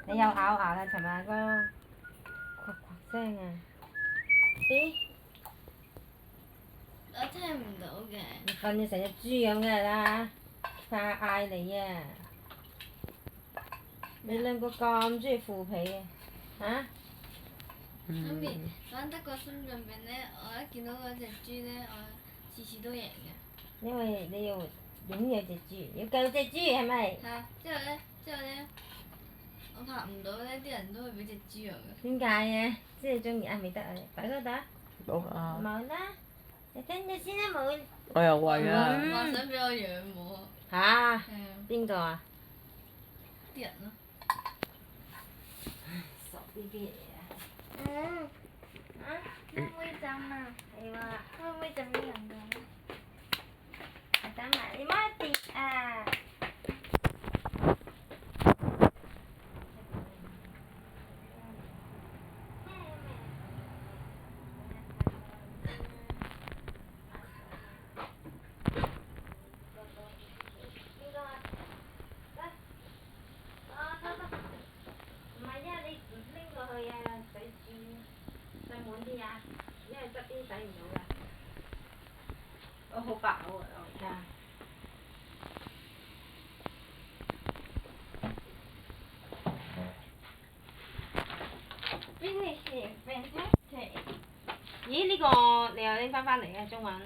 你又咬牙啦，尋晚嗰呱呱聲啊！咦？我聽唔到嘅。你瞓咗成隻豬咁嘅啦，快嗌你啊！你兩個咁中意腐皮嘅，嚇？媽咪玩德國心臟病咧，我一見到嗰隻豬咧，我次次都贏嘅。因為你要擁有隻豬，要救隻豬係咪？係啊，之後咧，我拍唔到咧，啲人都會俾隻豬我嘅。點解嘅？即係中意啊？未得啊！擺嗰度啊！冇啊！冇啦，你聽咗先啦，冇。我又餵啊！話想俾我養我。嚇？係啊。邊個啊？啲人咯。傻 B B 嚟啊！會唔會浸啊？係喎，會唔會浸啲人㗎？等埋你媽跌啊！唔係啊，你唔拎過去啊，洗滿啲啊，因為側邊洗唔到㗎。我好飽啊！我而家。Finish fantastic。咦？呢個你又拎翻嚟嘅中文？唔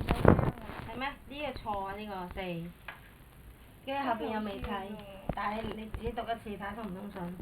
使聽啊。係咩？呢個錯啊！呢個四，跟住後邊又未睇，但係你自己讀一次睇下通唔通順。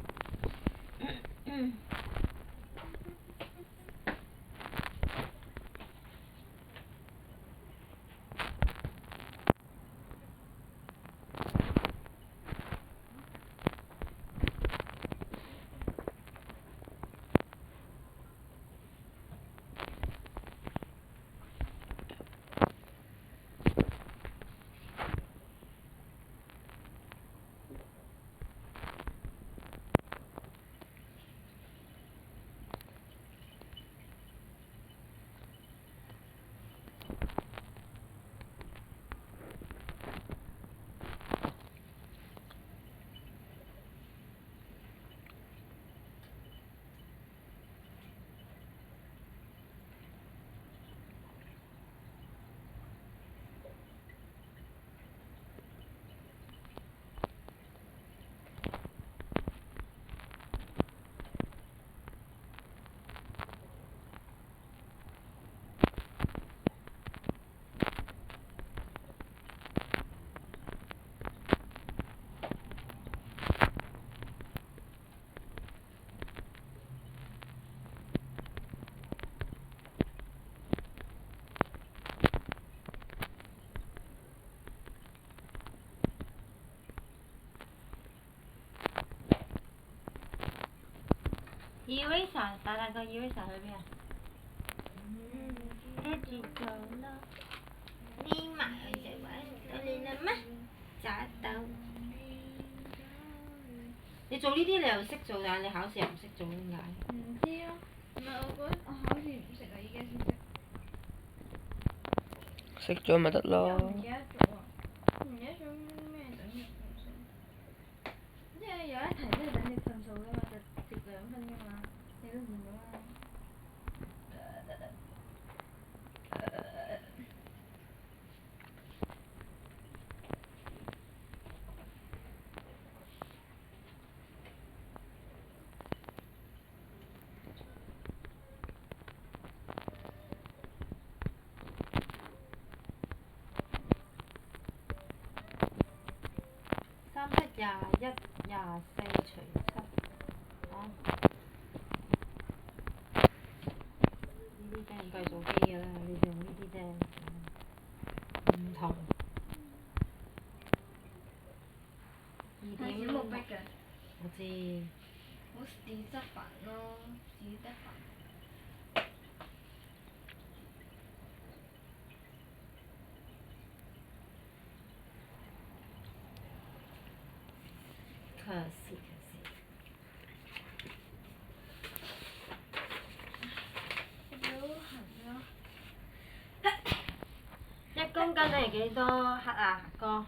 Eraser 大個 eraser 去邊啊？跟住做咯，匿埋就揾到你啦咩？找到。你做呢啲你又識做，但係你考試又唔識做，點解？唔知啊，唔係我考試唔識啊，依家先識。識咗咪得又咯唔記得咗啊！唔記得咗咩等值分數？即係有一題真係等值分數㗎嘛，就值2分㗎嘛，你都見到啦。21、24除7，呢啲真係計數機㗎啦，你用呢啲啫，唔同。係小木壁㗎。我知。好紙質版咯，紙質版。可惜。1公斤定係幾多克啊，哥？